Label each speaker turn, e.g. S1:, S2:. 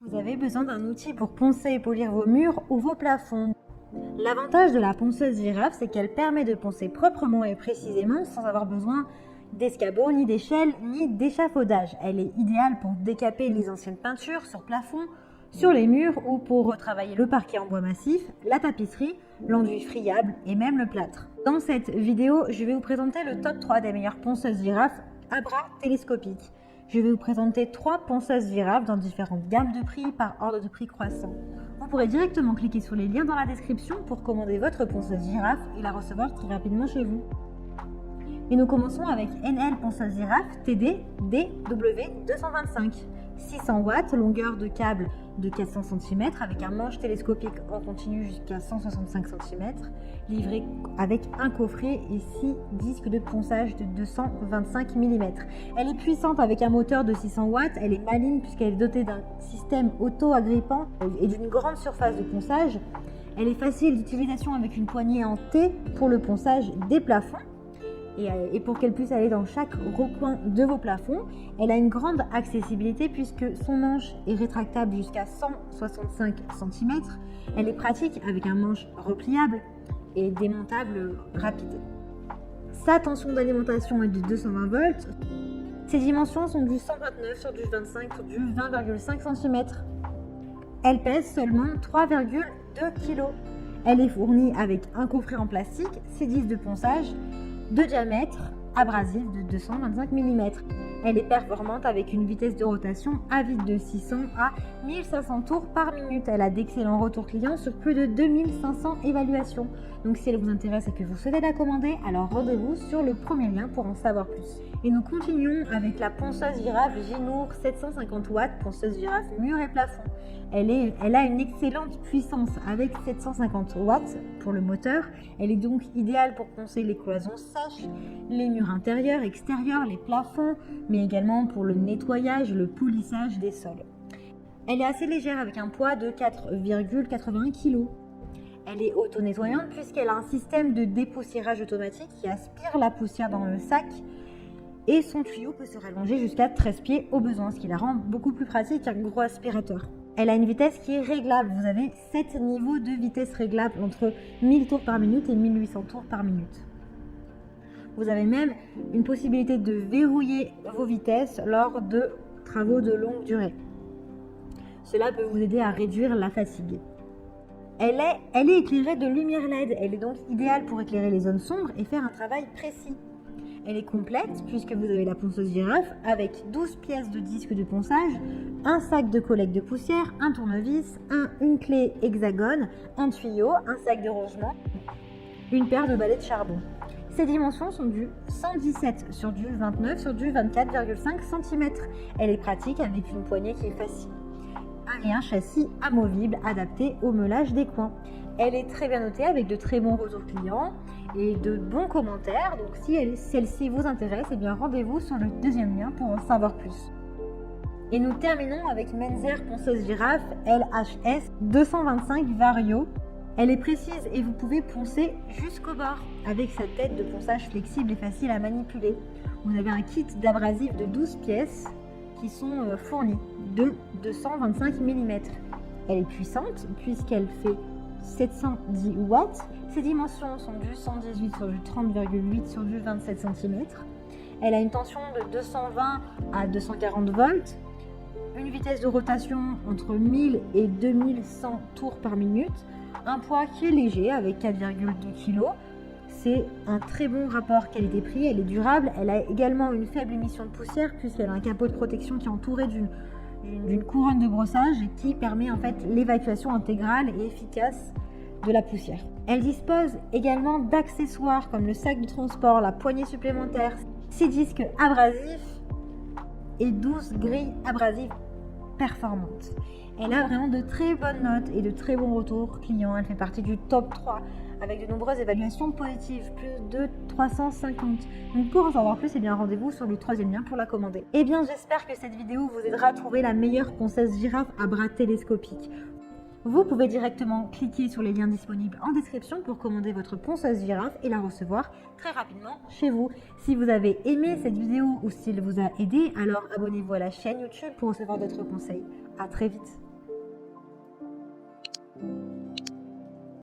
S1: Vous avez besoin d'un outil pour poncer et polir vos murs ou vos plafonds. L'avantage de la ponceuse girafe, c'est qu'elle permet de poncer proprement et précisément sans avoir besoin d'escabeau, ni d'échelle, ni d'échafaudage. Elle est idéale pour décaper les anciennes peintures sur plafond, sur les murs ou pour retravailler le parquet en bois massif, la tapisserie, l'enduit friable et même le plâtre. Dans cette vidéo, je vais vous présenter le top 3 des meilleures ponceuses girafes à bras télescopiques. Je vais vous présenter 3 ponceuses girafes dans différentes gammes de prix par ordre de prix croissant. Vous pourrez directement cliquer sur les liens dans la description pour commander votre ponceuse girafe et la recevoir très rapidement chez vous. Et nous commençons avec NL ponceuse girafe TD DW225. 600 watts, longueur de câble de 400 cm avec un manche télescopique en continu jusqu'à 165 cm, livré avec un coffret et 6 disques de ponçage de 225 mm. Elle est puissante avec un moteur de 600 watts, elle est maligne puisqu'elle est dotée d'un système auto-agrippant et d'une grande surface de ponçage. Elle est facile d'utilisation avec une poignée en T pour le ponçage des plafonds. Et pour qu'elle puisse aller dans chaque recoin de vos plafonds. Elle a une grande accessibilité puisque son manche est rétractable jusqu'à 165 cm. Elle est pratique avec un manche repliable et démontable rapide. Sa tension d'alimentation est de 220 volts. Ses dimensions sont du 129 sur du 25 sur du 20,5 cm. Elle pèse seulement 3,2 kg. Elle est fournie avec un coffret en plastique, 6 disques de ponçage, de diamètre abrasif de 225 mm. Elle est performante avec une vitesse de rotation à vide de 600 à 1500 tours par minute. Elle a d'excellents retours clients sur plus de 2500 évaluations. Donc si elle vous intéresse et que vous souhaitez la commander, alors rendez-vous sur le premier lien pour en savoir plus. Et nous continuons avec la ponceuse girafe Ginour 750 watts, ponceuse girafe mur et plafond. Elle a une excellente puissance avec 750 watts pour le moteur. Elle est donc idéale pour poncer les cloisons sèches, les murs intérieurs, extérieurs, les plafonds, mais également pour le nettoyage, le polissage des sols. Elle est assez légère avec un poids de 4,81 kg. Elle est auto-nettoyante puisqu'elle a un système de dépoussiérage automatique qui aspire la poussière dans le sac et son tuyau peut se rallonger jusqu'à 13 pieds au besoin, ce qui la rend beaucoup plus pratique qu'un gros aspirateur. Elle a une vitesse qui est réglable. Vous avez 7 niveaux de vitesse réglables entre 1000 tours par minute et 1800 tours par minute. Vous avez même une possibilité de verrouiller vos vitesses lors de travaux de longue durée. Cela peut vous aider à réduire la fatigue. Elle est éclairée de lumière LED. Elle est donc idéale pour éclairer les zones sombres et faire un travail précis. Elle est complète puisque vous avez la ponceuse girafe avec 12 pièces de disque de ponçage, un sac de collecte de poussière, un tournevis, une clé hexagone, un tuyau, un sac de rangement, une paire de balais de charbon. Ses dimensions sont du 117 sur du 29 sur du 24,5 cm. Elle est pratique avec une poignée qui est facile. Et un châssis amovible adapté au meulage des coins. Elle est très bien notée avec de très bons retours clients et de bons commentaires. Donc si celle-ci vous intéresse, eh bien rendez-vous sur le deuxième lien pour en savoir plus. Et nous terminons avec Menzer ponceuse girafe LHS 225 Vario. Elle est précise et vous pouvez poncer jusqu'au bord avec sa tête de ponçage flexible et facile à manipuler. Vous avez un kit d'abrasif de 12 pièces qui sont fournis de 225 mm. Elle est puissante puisqu'elle fait 710 watts. Ses dimensions sont du 118 sur du 30,8 sur du 27 cm. Elle a une tension de 220 à 240 volts, une vitesse de rotation entre 1000 et 2100 tours par minute, un poids qui est léger avec 4,2 kg. C'est un très bon rapport qualité-prix, elle est durable, elle a également une faible émission de poussière puisqu'elle a un capot de protection qui est entouré d'une couronne de brossage et qui permet en fait l'évacuation intégrale et efficace de la poussière. Elle dispose également d'accessoires comme le sac de transport, la poignée supplémentaire, 6 disques abrasifs et 12 grilles abrasives performantes. Elle a vraiment de très bonnes notes et de très bons retours clients. Elle fait partie du top 3 avec de nombreuses évaluations positives, plus de 350. Donc pour en savoir plus, eh bien rendez-vous sur le troisième lien pour la commander. Eh bien j'espère que cette vidéo vous aidera à trouver la meilleure ponceuse girafe à bras télescopiques. Vous pouvez directement cliquer sur les liens disponibles en description pour commander votre ponceuse girafe et la recevoir très rapidement chez vous. Si vous avez aimé cette vidéo ou s'il vous a aidé, alors abonnez-vous à la chaîne YouTube pour recevoir d'autres conseils. À très vite.